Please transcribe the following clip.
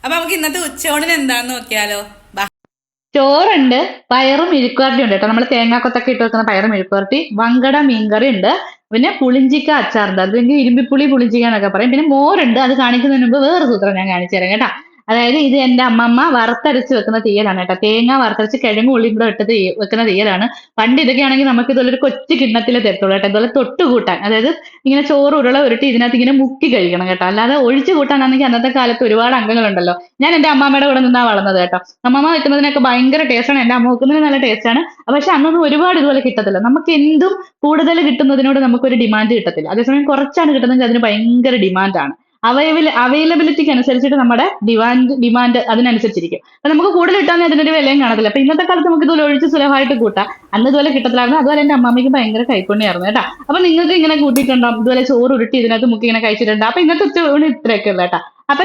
അപ്പൊ നമുക്ക് ഇന്നത്തെ ഉച്ചയോടിന് എന്താന്ന് നോക്കിയാലോ? ബാ. ചോറുണ്ട്, പയറും മെഴുക്കുവരട്ടി ഉണ്ട് കേട്ടോ. നമ്മൾ തേങ്ങാക്കൊത്തൊക്കെ ഇട്ട് വെക്കുന്ന പയറും മെഴുക്കുവരട്ടി, വങ്കട മീൻകറി ഉണ്ട്, പിന്നെ പുളിഞ്ചിക്ക അച്ചാറുണ്ട്, അല്ലെങ്കിൽ ഇരുമ്പിപ്പുളി പുളിഞ്ചിക്ക എന്നൊക്കെ പറയും. പിന്നെ മോരുണ്ട്. അത് കാണിക്കുന്നതിന് മുമ്പ് വേറെ സൂത്രം ഞാൻ കാണിച്ചു തരാം കേട്ടോ. അതായത് ഇത് എന്റെ അമ്മമ്മ വറുത്തരച്ച് വെക്കുന്ന തീയലാണ് കേട്ടോ. തേങ്ങ വറുത്തരച്ച് കിഴങ്ങും ഉള്ളിയും കൂടെ ഇട്ട് വെക്കുന്ന തീയലാണ്. പണ്ട് ഇതൊക്കെയാണെങ്കിൽ നമുക്ക് ഇതുപോലെ കൊച്ചു കിണ്ണത്തിലെ തരത്തുള്ളൂ കേട്ടോ. ഇതുപോലെ തൊട്ട് കൂട്ടാൻ, അതായത് ഇങ്ങനെ ചോറ് ഉരുള ഉരുട്ടി ഇതിനകത്ത് ഇങ്ങനെ മുക്കി കഴിക്കണം കേട്ടോ. അല്ലാതെ ഒഴിച്ചു കൂട്ടാനാണെങ്കിൽ അന്നത്തെ കാലത്ത് ഒരുപാട് അംഗങ്ങളുണ്ടല്ലോ. ഞാൻ എന്റെ അമ്മാമ്മയുടെ കൂടെ നിന്നാ വളർന്നത് കേട്ടോ. അമ്മമ്മ വെക്കുന്നതിനൊക്കെ ഭയങ്കര ടേസ്റ്റാണ്. എന്റെ അമ്മ വെക്കുന്നതിന് നല്ല ടേസ്റ്റാണ്. പക്ഷെ അന്നൊന്നും ഒരുപാട് ഇതുപോലെ കിട്ടത്തില്ല. നമുക്ക് എന്തും കൂടുതൽ കിട്ടുന്നതിനോട് നമുക്കൊരു ഡിമാൻഡ് കിട്ടത്തില്ല. അതേസമയം കുറച്ചാണ് കിട്ടുന്നതെങ്കിൽ അതിന് ഭയങ്കര ഡിമാൻഡാണ്. അവൈലബിലിറ്റിക്ക് അനുസരിച്ചിട്ട് നമ്മുടെ ഡിമാൻഡ് അതിനനുസരിച്ചിരിക്കും. അപ്പൊ നമുക്ക് കൂടുതൽ കിട്ടാൻ അതിനൊരു വിലയും കാണത്തില്ല. അപ്പൊ ഇന്നത്തെ കാലത്ത് നമുക്ക് ഇതുപോലെ ഒഴിച്ച് സുലഭമായിട്ട് കൂട്ടാം. അന്ന് ഇതുപോലെ കിട്ടത്തില്ലായിരുന്നു. അതുപോലെ എന്റെ അമ്മമ്മയ്ക്ക് ഭയങ്കര കൈപ്പുണ്യായിരുന്നു കേട്ടോ. അപ്പൊ നിങ്ങൾക്ക് ഇങ്ങനെ കൂട്ടിയിട്ടുണ്ടോ? ഇതുപോലെ ചോറ് ഉരുട്ടി ഇതിനകത്ത് മുക്കി ഇങ്ങനെ കഴിച്ചിട്ടുണ്ടോ? അപ്പൊ ഇന്നത്തെ ഉച്ചയൂണ് ഇത്രയൊക്കെ ഉള്ള കേട്ടോ. അപ്പൊ